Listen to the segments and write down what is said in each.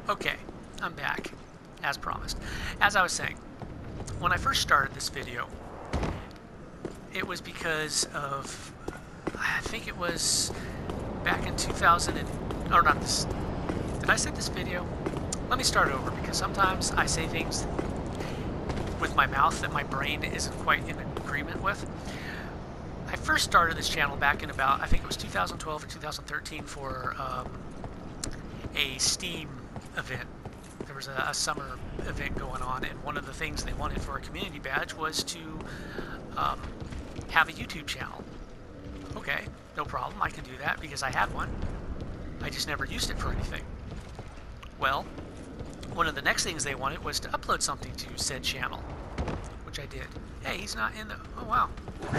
Okay, I'm back, as promised. As I was saying, when I first started this video, it was because of, I think it was back in 2000 or not this, did I say this video? Let me start over, because sometimes I say things with my mouth that my brain isn't quite in agreement with. I first started this channel back in about, I think it was 2012 or 2013 for a Steam event. There was a summer event going on, and one of the things they wanted for a community badge was to have a YouTube channel. Okay, no problem, I can do that because I had one. I just never used it for anything. Well, one of the next things they wanted was to upload something to said channel, which I did. Hey, he's not in the... Oh, wow. You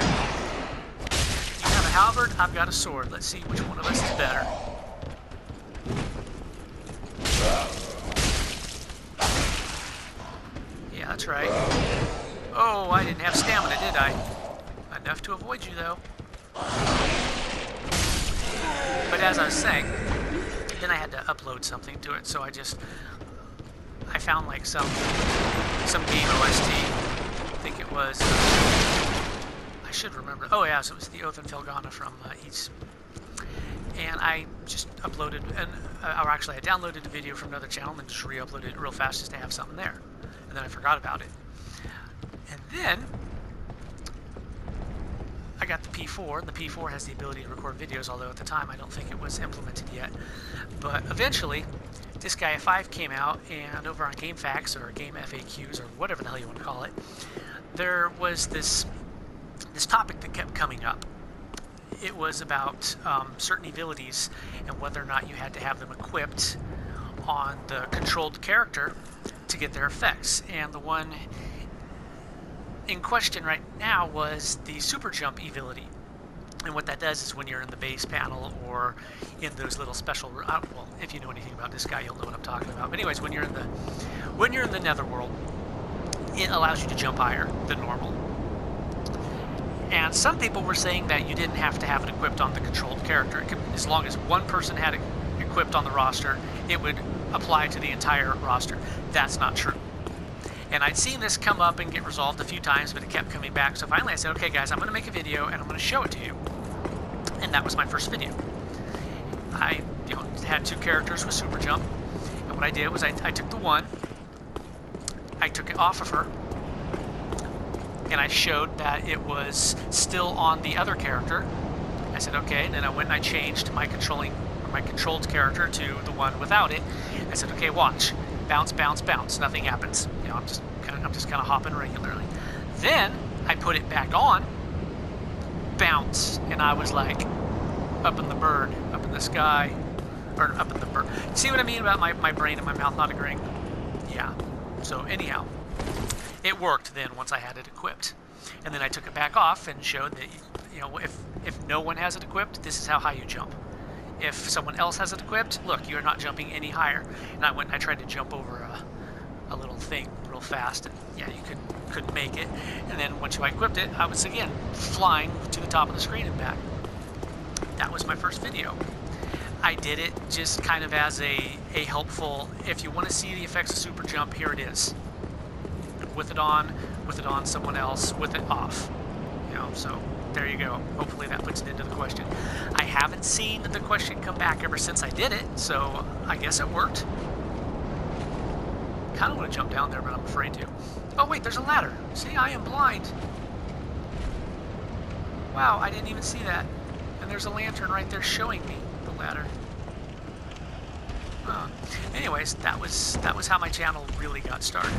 have a halberd, I've got a sword. Let's see which one of us is better. Yeah, that's right. Oh, I didn't have stamina, did I? Enough to avoid you, though. But as I was saying, then I had to upload something to it, so I found like some game OST. I think it was, I should remember. Oh yeah, so it was the Oath and Felgana from East. And I just uploaded, or actually I downloaded a video from another channel and just re-uploaded it real fast just to have something there. And then I forgot about it. And then I got the P4, and the P4 has the ability to record videos, although at the time I don't think it was implemented yet. But eventually, Disgaea 5 came out, and over on GameFAQs, or Game FAQs, or whatever the hell you want to call it, there was this topic that kept coming up. It was about certain abilities and whether or not you had to have them equipped on the controlled character to get their effects. And the one in question right now was the super jump ability. And what that does is when you're in the base panel or in those little special, well, if you know anything about this guy, you'll know what I'm talking about. But anyways, when you're in the netherworld, it allows you to jump higher than normal. And some people were saying that you didn't have to have it equipped on the controlled character. As long as one person had it equipped on the roster, it would apply to the entire roster. That's not true. And I'd seen this come up and get resolved a few times, but it kept coming back. So finally I said, okay guys, I'm going to make a video and I'm going to show it to you. And that was my first video. I had two characters with super jump. And what I did was I took the one, I took it off of her, and I showed that it was still on the other character. I said, okay, and then I went and I changed my controlled character to the one without it. I said, okay, watch. Bounce, bounce, bounce. Nothing happens. I'm just kind of hopping regularly. Then I put it back on. Bounce, and I was like up in the bird, up in the sky, or up in the bird. See what I mean about my brain and my mouth not agreeing? Yeah. So anyhow, it worked then once I had it equipped, and then I took it back off and showed that if no one has it equipped, this is how high you jump. If someone else has it equipped, look, you're not jumping any higher. And I went and I tried to jump over a little thing real fast, and yeah, you couldn't make it. And then once I equipped it, I was again flying to the top of the screen and back. That was my first video. I did it just kind of as a helpful, if you want to see the effects of super jump, here it is. With it on, someone else, with it off. So there you go. Hopefully that puts it into the question. I haven't seen the question come back ever since I did it, so I guess it worked. Kind of want to jump down there, but I'm afraid to. Oh wait, there's a ladder. See, I am blind. Wow, I didn't even see that. And there's a lantern right there showing me the ladder. Anyways, that was how my channel really got started.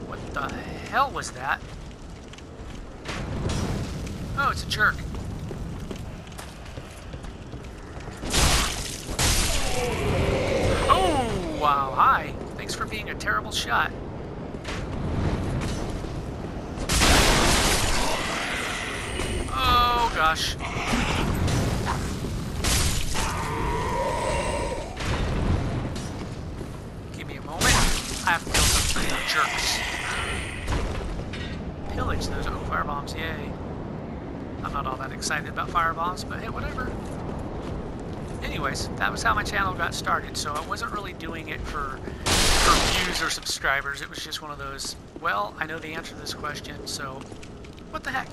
What the hell was that? Oh, it's a jerk. Oh, wow, hi. Thanks for being a terrible shot. Oh, gosh. Give me a moment. I have to kill some jerks. Pillage those. Oh, firebombs, yay. I'm not all that excited about firebombs, but hey, whatever. anyways, that was how my channel got started. So I wasn't really doing it for views or subscribers. It was just one of those, well, I know the answer to this question, so what the heck?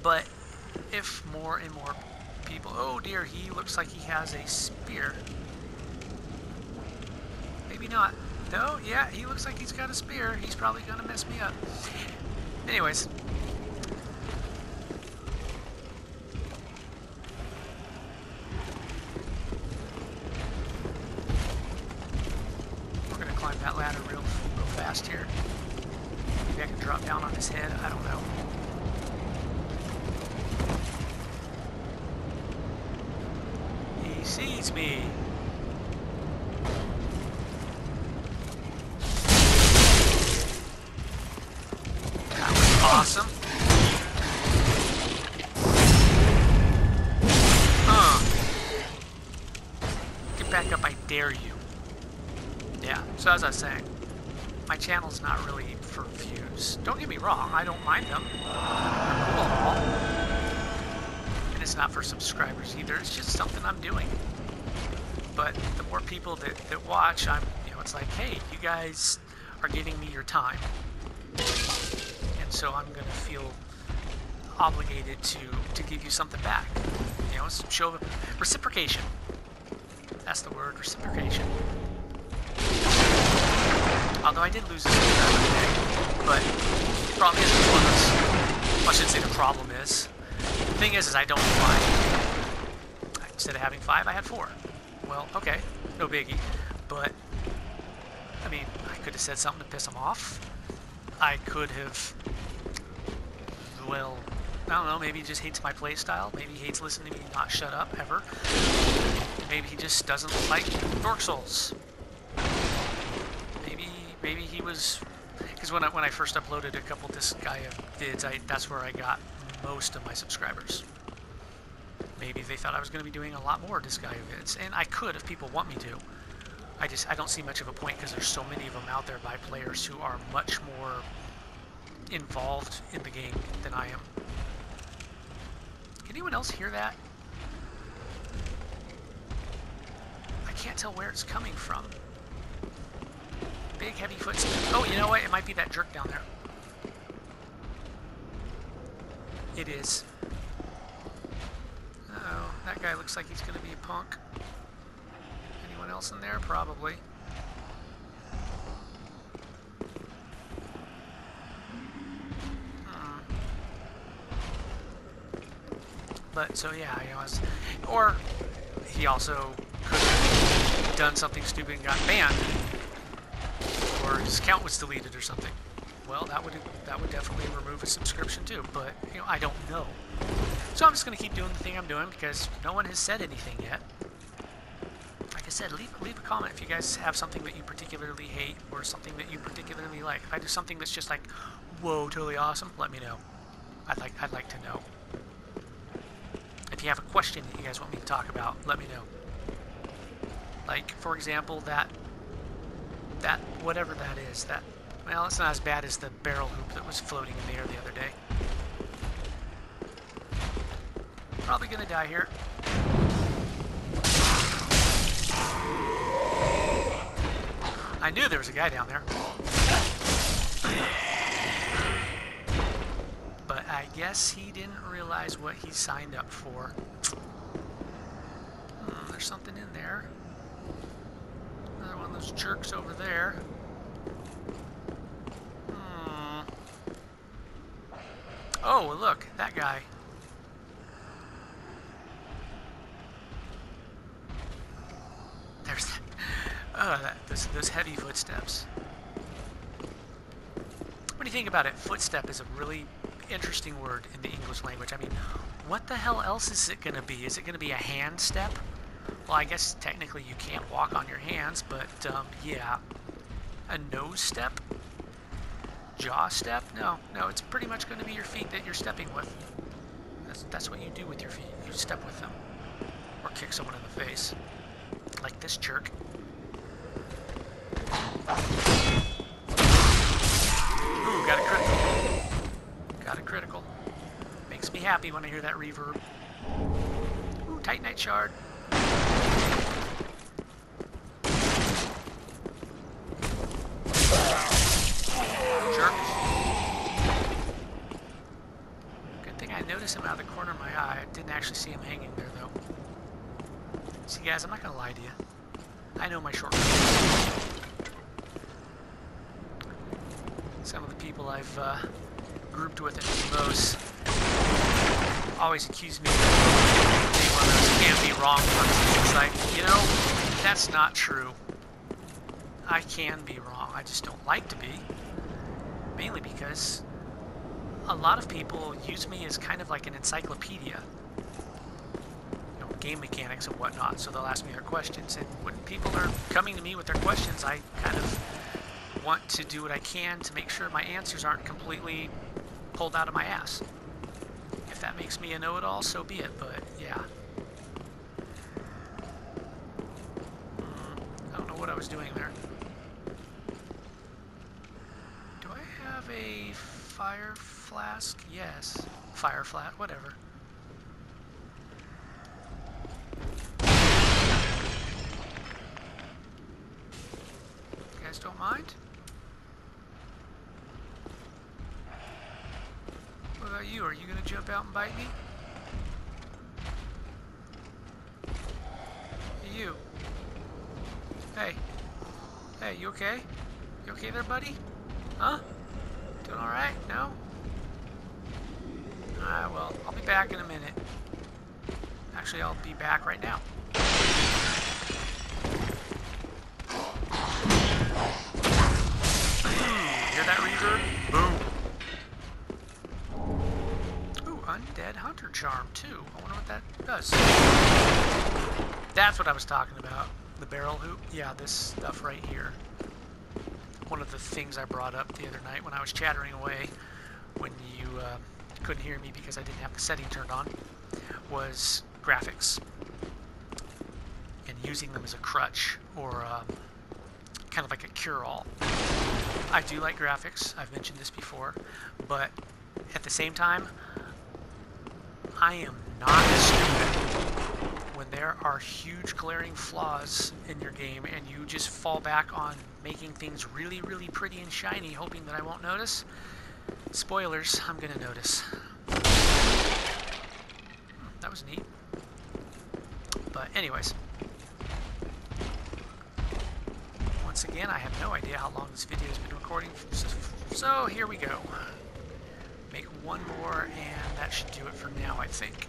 But if more and more people... Oh dear, he looks like he has a spear. Maybe not. No, yeah, he looks like he's got a spear. He's probably going to mess me up. Anyways. We're going to climb that ladder real fast here. Maybe I can drop down on his head. I don't know. He sees me. That was awesome. Get back up, I dare you. Yeah, so as I was saying, my channel's not really for views. Don't get me wrong, I don't mind them. They're cool and all. And it's not for subscribers either, it's just something I'm doing. But the more people that watch, it's like, hey, you guys are giving me your time. And so I'm going to feel obligated to give you something back. It's a show of reciprocation. That's the word, reciprocation. Although I did lose a subscriber today, but the problem is one of those, well, I shouldn't say the problem is. The thing is I don't have 5. Instead of having 5, I had 4. Well, okay, no biggie. But, I mean, I could have said something to piss him off. I could have, well, I don't know, maybe he just hates my playstyle. Maybe he hates listening to me not shut up, ever. Maybe he just doesn't like Dork Souls. Maybe he was, because when I first uploaded a couple Disgaea vids, that's where I got most of my subscribers. Maybe they thought I was going to be doing a lot more Disgaea vids, and I could if people want me to. I don't see much of a point because there's so many of them out there by players who are much more involved in the game than I am. Can anyone else hear that? I can't tell where it's coming from. Big heavy footsteps. Oh, you know what? It might be that jerk down there. It is. Uh-oh, that guy looks like he's going to be a punk. Anyone else in there? Probably. But, so yeah, or he also could have done something stupid and got banned. Or his account was deleted or something. Well, that would definitely remove a subscription too, but I don't know. So I'm just going to keep doing the thing I'm doing because no one has said anything yet. Like I said, leave a comment if you guys have something that you particularly hate or something that you particularly like. If I do something that's just like, whoa, totally awesome, let me know. I'd like to know. If you have a question that you guys want me to talk about, let me know. Like, for example, that whatever that is, well, it's not as bad as the barrel hoop that was floating in the air the other day. Probably gonna die here. I knew there was a guy down there. But I guess he didn't realize what he signed up for. There's something in there. Another one of those jerks over there. Oh, look, that guy. There's that. Oh, those heavy footsteps. What do you think about it? Footstep is a really interesting word in the English language. I mean, what the hell else is it going to be? Is it going to be a hand step? Well, I guess technically you can't walk on your hands, but yeah. A nose step? Jaw step? No, it's pretty much going to be your feet that you're stepping with. That's what you do with your feet. You step with them. Or kick someone in the face. Like this jerk. Ooh, got a critical. Got a critical. Makes me happy. happy when I hear that reverb. Ooh, Titanite shard. Jerk. Good thing I noticed him out of the corner of my eye. I didn't actually see him hanging there, though. See, guys, I'm not going to lie to you. I know my shortcuts. Some of the people I've grouped with in MMOs always accuse me of being one of those can be wrong persons. It's like, you know, that's not true. I can be wrong. I just don't like to be. Mainly because a lot of people use me as kind of like an encyclopedia. You know, game mechanics and whatnot. So they'll ask me their questions. And when people are coming to me with their questions, I kind of want to do what I can to make sure my answers aren't completely pulled out of my ass. If that makes me a know-it-all, so be it, but yeah. I don't know what I was doing there. Do I have a fire flask? Yes. Fire flat, whatever. You guys don't mind? What about you? Are you going to jump out and bite me? Hey, you. Hey. Hey, you okay? You okay there, buddy? Huh? Doing alright? No? Alright, well, I'll be back in a minute. Actually, I'll be back right now. Hear that reverb? Boom. Undead Hunter Charm, too. I wonder what that does. That's what I was talking about. The barrel hoop. Yeah, this stuff right here. One of the things I brought up the other night when I was chattering away when you couldn't hear me because I didn't have the setting turned on was graphics. And using them as a crutch or kind of like a cure-all. I do like graphics. I've mentioned this before. But at the same time, I am not stupid when there are huge glaring flaws in your game and you just fall back on making things really, really pretty and shiny, hoping that I won't notice. Spoilers, I'm gonna notice. That was neat. But anyways. Once again, I have no idea how long this video has been recording. So here we go. Make one more, and that should do it for now, I think.